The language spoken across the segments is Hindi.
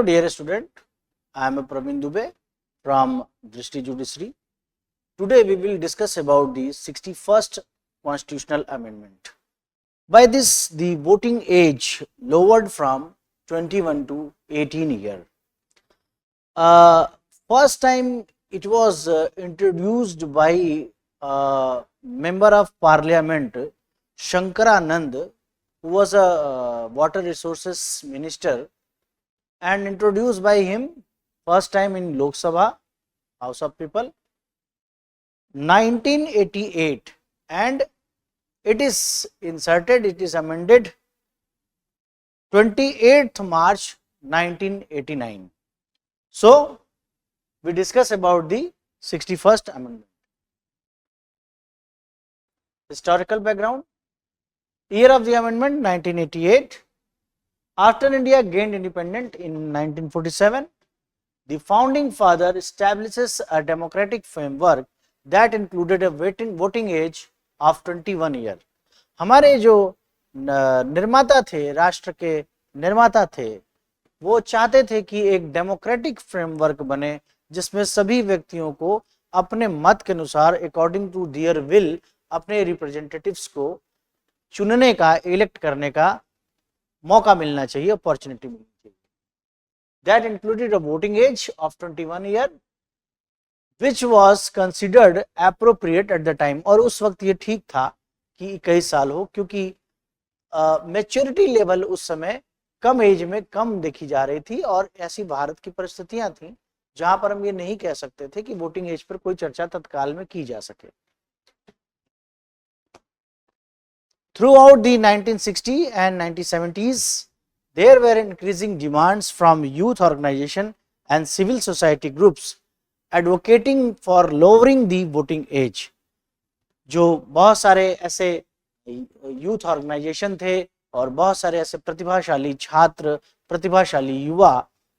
Hello dear student, I am Praveen Dubey from Drishti Judiciary. Today we will discuss about the 61st Constitutional Amendment. By this, the voting age lowered from 21 to 18 years. First time it was introduced by Member of Parliament Shankaranand, who was a water resources minister, and introduced by him first time in Lok Sabha, House of People, 1988, and it is inserted, it is amended 28th March 1989. So, we discuss about the 61st Amendment. Historical background. Year of the amendment 1988. After India gained independence in 1947, the founding father establishes a democratic framework that included a voting age of 21 year. हमारे जो निर्माता थे, राष्ट्र के निर्माता थे, वो चाहते थे कि एक डेमोक्रेटिक फ्रेमवर्क बने जिसमें सभी व्यक्तियों को अपने मत के अनुसार अकॉर्डिंग टू देयर विल अपने रिप्रेजेंटेटिव्स को चुनने का, इलेक्ट करने का मौका मिलना चाहिए, अपॉर्चुनिटी मिलनी चाहिए. That included a voting age of 21 year, which was considered appropriate at the time. और उस वक्त ये ठीक था कि 21 साल हो, क्योंकि मैच्योरिटी लेवल उस समय कम एज में कम देखी जा रही थी और ऐसी भारत की परिस्थितियां थी जहां पर हम ये नहीं कह सकते थे कि वोटिंग एज पर कोई चर्चा तत्काल में की जा सके. Throughout the 1960s and 1970s, there were increasing demands from youth organization and civil society groups advocating for lowering the voting age. जो बहुत सारे ऐसे यूथ ऑर्गेनाइजेशन थे और बहुत सारे ऐसे प्रतिभाशाली छात्र, प्रतिभाशाली युवा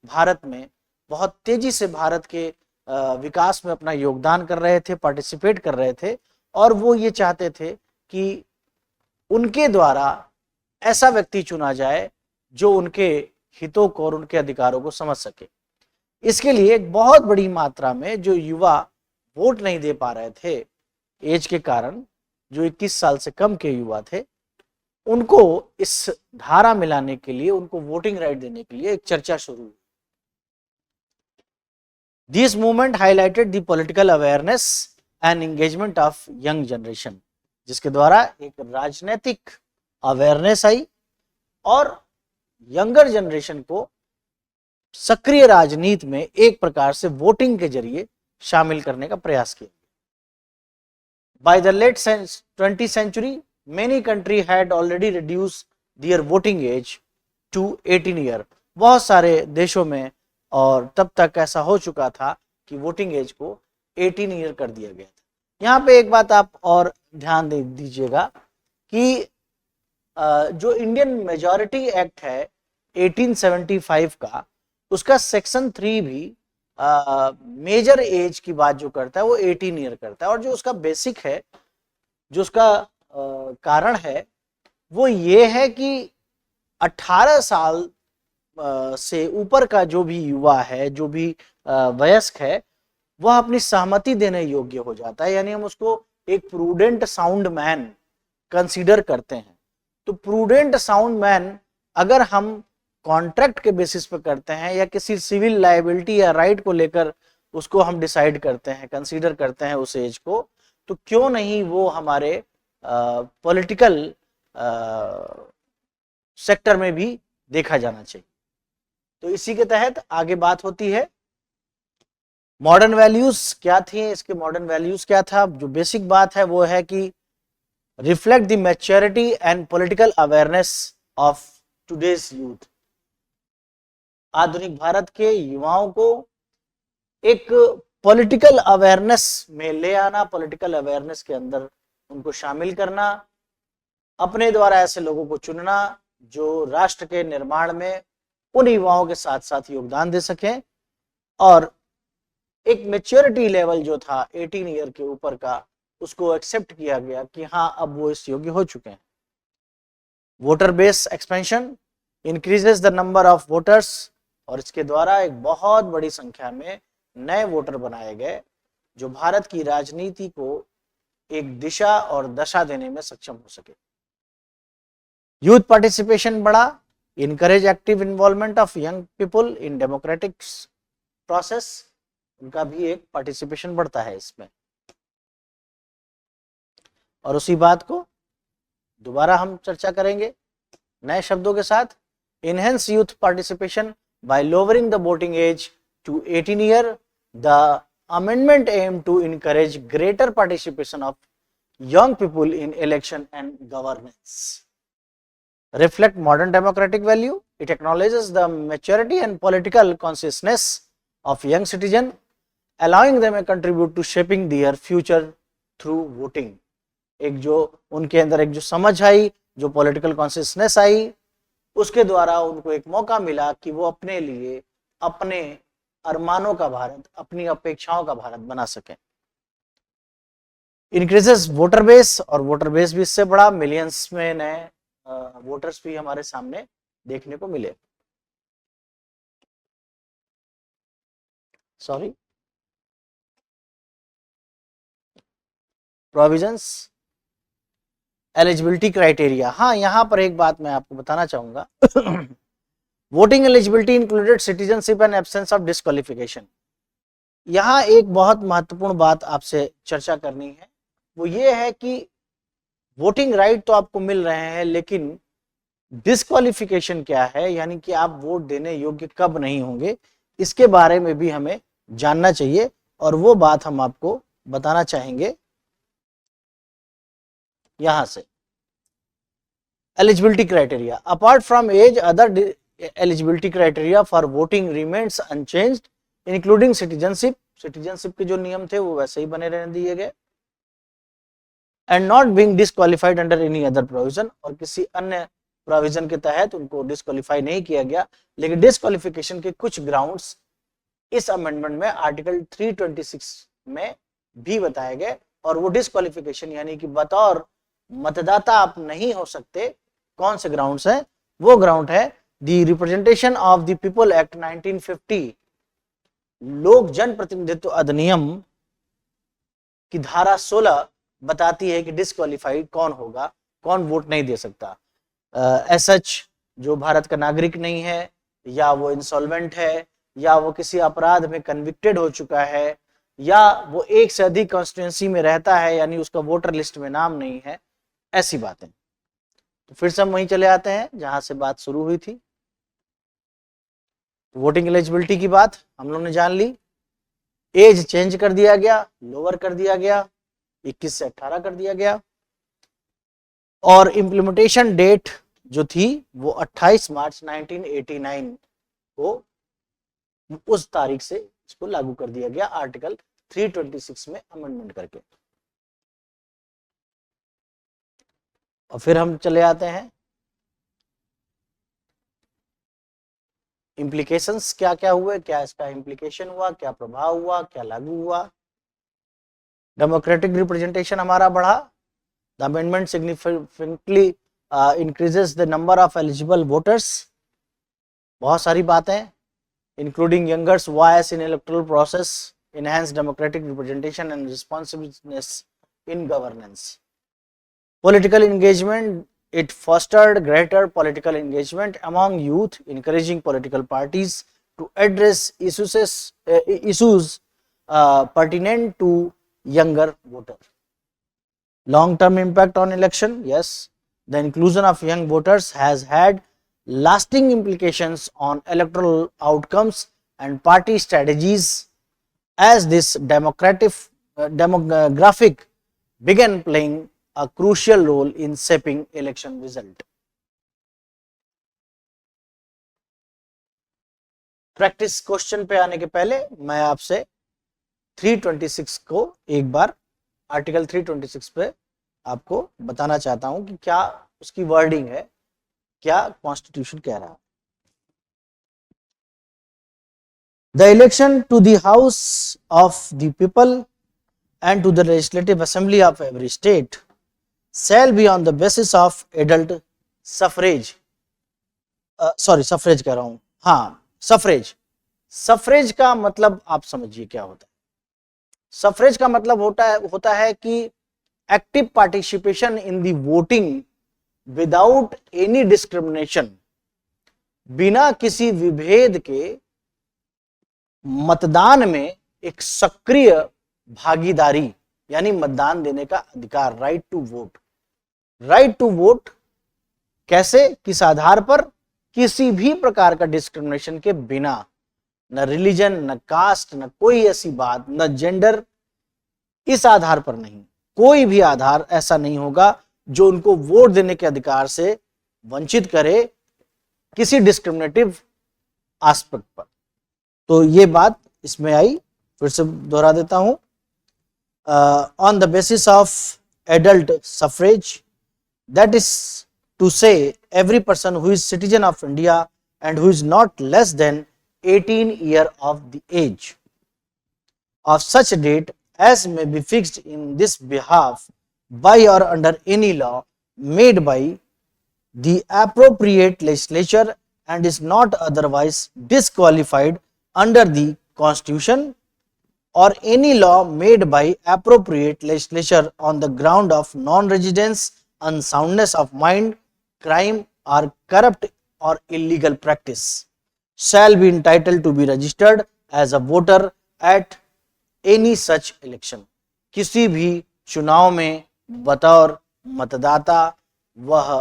भारत में बहुत तेजी से भारत के विकास में अपना योगदान कर रहे थे, पार्टिसिपेट कर रहे थे, और वो ये चाहते थे कि उनके द्वारा ऐसा व्यक्ति चुना जाए जो उनके हितों को और उनके अधिकारों को समझ सके. इसके लिए एक बहुत बड़ी मात्रा में जो युवा वोट नहीं दे पा रहे थे एज के कारण, जो 21 साल से कम के युवा थे, उनको इस धारा मिलाने के लिए, उनको वोटिंग राइट देने के लिए एक चर्चा शुरू हुई. This movement highlighted the political awareness and engagement of young generation, जिसके द्वारा एक राजनीतिक अवेयरनेस आई और यंगर जनरेशन को सक्रिय राजनीति में एक प्रकार से वोटिंग के जरिए शामिल करने का प्रयास किया. By the late 20th century, many countries had already reduced their voting age to 18 year. बहुत सारे देशों में और तब तक ऐसा हो चुका था कि वोटिंग एज को 18 ईयर कर दिया गया था. यहाँ पे एक बात आप और ध्यान दे दीजिएगा कि जो इंडियन मेजॉरिटी एक्ट है 1875 का, उसका सेक्शन 3 भी मेजर एज की बात जो करता है वो 18 ईयर करता है. और जो उसका बेसिक है, जो उसका कारण है, वो ये है कि 18 साल से ऊपर का जो भी युवा है, जो भी वयस्क है, वह अपनी सहमति देने योग्य हो जाता है. यानी हम उसको एक प्रूडेंट साउंड मैन कंसीडर करते हैं. तो प्रूडेंट साउंड मैन अगर हम कॉन्ट्रैक्ट के बेसिस पे करते हैं या किसी सिविल लायबिलिटी या राइट को लेकर उसको हम डिसाइड करते हैं, कंसीडर करते हैं उस एज को, तो क्यों नहीं वो हमारे पॉलिटिकल सेक्टर में भी देखा जाना चाहिए. तो इसी के तहत आगे बात होती है. मॉडर्न वैल्यूज क्या थी, इसके मॉडर्न वैल्यूज क्या था. जो बेसिक बात है वो है कि reflect the maturity and political awareness of today's youth. आधुनिक भारत के युवाओं को एक पॉलिटिकल अवेयरनेस में ले आना, पॉलिटिकल अवेयरनेस के अंदर उनको शामिल करना, अपने द्वारा ऐसे लोगों को चुनना जो राष्ट्र के निर्माण में उन युवाओं के साथ साथ योगदान दे सकें. और एक मैच्योरिटी लेवल जो था 18 ईयर के ऊपर का, उसको एक्सेप्ट किया गया कि हाँ अब वो इस योग्य हो चुके हैं. Voter base expansion increases the number of voters और इसके द्वारा एक बहुत बड़ी संख्या में नए वोटर बनाए गए जो भारत की राजनीति को एक दिशा और दशा देने में सक्षम हो सके। यूथ पार्टिसिपेशन बढ़ा, encourage active involvement of young people in democratic process, उनका भी एक पार्टिसिपेशन बढ़ता है इसमें। और उसी बात को दोबारा हम चर्चा करेंगे नए शब्दों के साथ। Enhance youth participation by lowering the voting age to 18 year, the amendment aim to encourage greater participation of young people in election and governance. Reflect modern democratic value. It acknowledges the maturity and political consciousness of young citizen, allowing them to contribute to shaping their future through voting. एक जो उनके अंदर एक जो समझ आई, जो पॉलिटिकल कॉन्शियसनेस आई, उसके द्वारा उनको एक मौका मिला कि वो अपने लिए अपने अरमानों का भारत, अपनी अपेक्षाओं का भारत बना सकें। इंक्रीजेस वोटर बेस, और वोटर बेस भी इससे बड़ा, मिलियंस में नए वोटर्स भी हमारे सामने देखने को मिले। Sorry, provisions, eligibility criteria. हाँ, यहां पर एक बात मैं आपको बताना चाहूंगा voting eligibility included citizenship and absence of disqualification. यहाँ एक बहुत महत्वपूर्ण बात आपसे चर्चा करनी है, वो ये है कि वोटिंग राइट तो आपको मिल रहे हैं, लेकिन डिस्क्वालिफिकेशन क्या है, यानी कि आप वोट देने योग्य कब नहीं होंगे, इसके बारे में भी हमें जानना चाहिए। और वो बात हम आपको बताना चाहेंगे यहां से। Eligibility criteria, apart from age other eligibility criteria for voting remains unchanged including citizenship। citizenship के जो नियम थे वो वैसे ही बने रहने दिए गए। and not being disqualified under any other provision, और किसी अन्य प्रोविजन के तहत उनको डिस्क्वालीफाई नहीं किया गया। लेकिन डिस्क्वालिफिकेशन के कुछ ग्राउंड्स इस अमेंडमेंट में आर्टिकल 326 में भी बताए गए, और वो डिस्क्वालिफिकेशन यानी कि बतौर मतदाता आप नहीं हो सकते, कौन से ग्राउंड्स है? वो ग्राउंड है The Representation of the People Act 1950, लोक जन प्रतिनिधित्व अधिनियम की धारा 16 बताती है कि डिस्क्वालीफाइड कौन होगा, कौन वोट नहीं दे सकता। एसएच जो भारत का नागरिक नहीं है, या वो इंसॉल्वेंट है, या वो किसी अपराध में कन्विक्टेड हो चुका है, या वो एक से अधिक कॉन्स्टिट्यूएंसी में रहता है, यानी उसका वोटर लिस्ट में नाम नहीं है, ऐसी बातें। तो फिर से हम वहीं चले आते हैं जहां से बात शुरू हुई थी। वोटिंग एलिजिबिलिटी की बात हम लोग ने जान ली, एज चेंज कर दिया गया, लोअर कर दिया गया, 21 से 18 कर दिया गया, और इम्प्लीमेंटेशन डेट जो थी वो 28 मार्च 1989 को उस तारीख से इसको लागू कर दिया गया आर्टिकल 326 में अमेंडमेंट करके। और फिर हम चले आते हैं इम्प्लीकेशंस क्या क्या हुए, क्या इसका इम्प्लीकेशन हुआ, क्या प्रभाव हुआ, क्या लागू हुआ। डेमोक्रेटिक रिप्रेजेंटेशन हमारा बढ़ा। The amendment significantly increases the number of eligible voters. बहुत सारी बातें, including youngers voice in electoral process, enhance democratic representation and responsiveness in governance. Political engagement, it fostered greater political engagement among youth, encouraging political parties to address issues pertinent to younger voter. Long-term impact on election, yes, the inclusion of young voters has had lasting implications on electoral outcomes and party strategies, as this demographic began playing a crucial role in shaping election result. Practice question पे आने के पहले मैं आपसे 326 को एक बार आर्टिकल 326 पे आपको बताना चाहता हूं कि क्या उसकी वर्डिंग है, क्या कॉन्स्टिट्यूशन कह रहा है। The election to the House of the People and to the Legislative Assembly of every state shall be on the basis of adult suffrage. Suffrage कह रहा हूँ, हाँ, सफरेज, सफरेज का मतलब आप समझिए क्या होता है। सफरेज का मतलब होता है कि active participation in the voting without any discrimination, बिना किसी विभेद के मतदान में एक सक्रिय भागीदारी यानी मतदान देने का अधिकार, right to vote. Right to vote कैसे, किस आधार पर, किसी भी प्रकार का डिस्क्रिमिनेशन के बिना, न रिलीजन, न कास्ट, न कोई ऐसी बात, न जेंडर, इस आधार पर नहीं, कोई भी आधार ऐसा नहीं होगा जो उनको वोट देने के अधिकार से वंचित करे किसी डिस्क्रिमिनेटिव एस्पेक्ट पर। तो ये बात इसमें आई, फिर से दोहरा देता हूं। On the basis of adult suffrage, that is to say every person who is citizen of India and who is not less than 18 year of the age of such date as may be fixed in this behalf by or under any law made by the appropriate legislature and is not otherwise disqualified under the constitution or any law made by appropriate legislature on the ground of non-residence, unsoundness of mind, crime or corrupt or illegal practice, shall be entitled to be registered as a voter at any such election। किसी भी चुनाव में बतौर मतदाता वह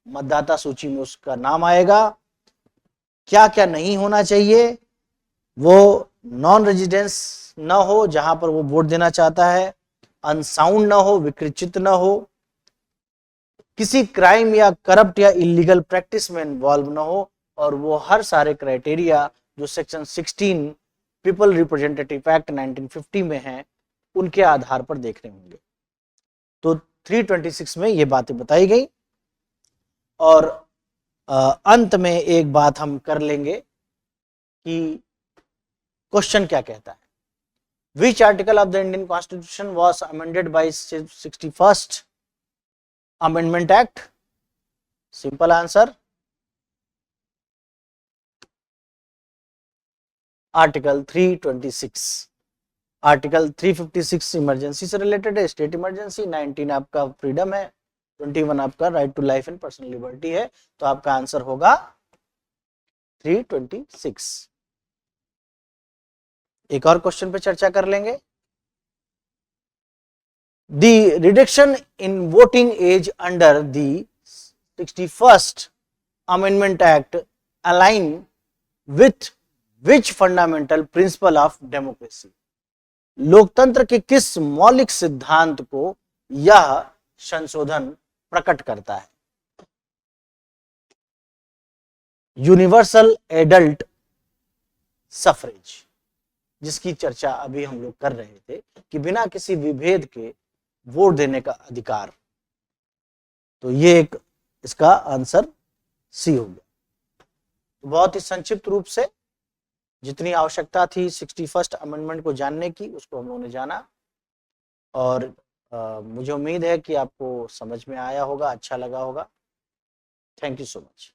मतदाता सूची में उसका नाम आएगा। क्या क्या नहीं होना चाहिए, वो नॉन रेजिडेंस न हो जहां पर वो वोट देना चाहता है, अनसाउंड न हो, विकृत न हो, किसी क्राइम या करप्ट या इलीगल प्रैक्टिस में इन्वॉल्व न हो, और वो हर सारे क्राइटेरिया जो सेक्शन 16 पीपल रिप्रेजेंटेटिव एक्ट 1950 में है उनके आधार पर देखने होंगे। तो 326 में ये बातें बताई गई। और अंत में एक बात हम कर लेंगे कि क्वेश्चन क्या कहता है, which article of the Indian constitution was amended by 61st amendment act. Simple answer, article 326। Article 356 emergency से रिलेटेड है, स्टेट इमरजेंसी। 19 आपका फ्रीडम है, 21 आपका right to life and personal liberty है। तो आपका आंसर होगा 326। एक और क्वेश्चन पे चर्चा कर लेंगे। The reduction in voting age under the 61st Amendment Act align with which fundamental principle of democracy? लोकतंत्र के किस मौलिक सिद्धांत को यह संशोधन प्रकट करता है? यूनिवर्सल एडल्ट सफरेज, जिसकी चर्चा अभी हम लोग कर रहे थे कि बिना किसी विभेद के वोट देने का अधिकार। तो ये एक इसका आंसर सी हो गया। तो बहुत ही संक्षिप्त रूप से जितनी आवश्यकता थी 61st अमेंडमेंट को जानने की, उसको हम लोगों ने जाना। और मुझे उम्मीद है कि आपको समझ में आया होगा, अच्छा लगा होगा। Thank you so much.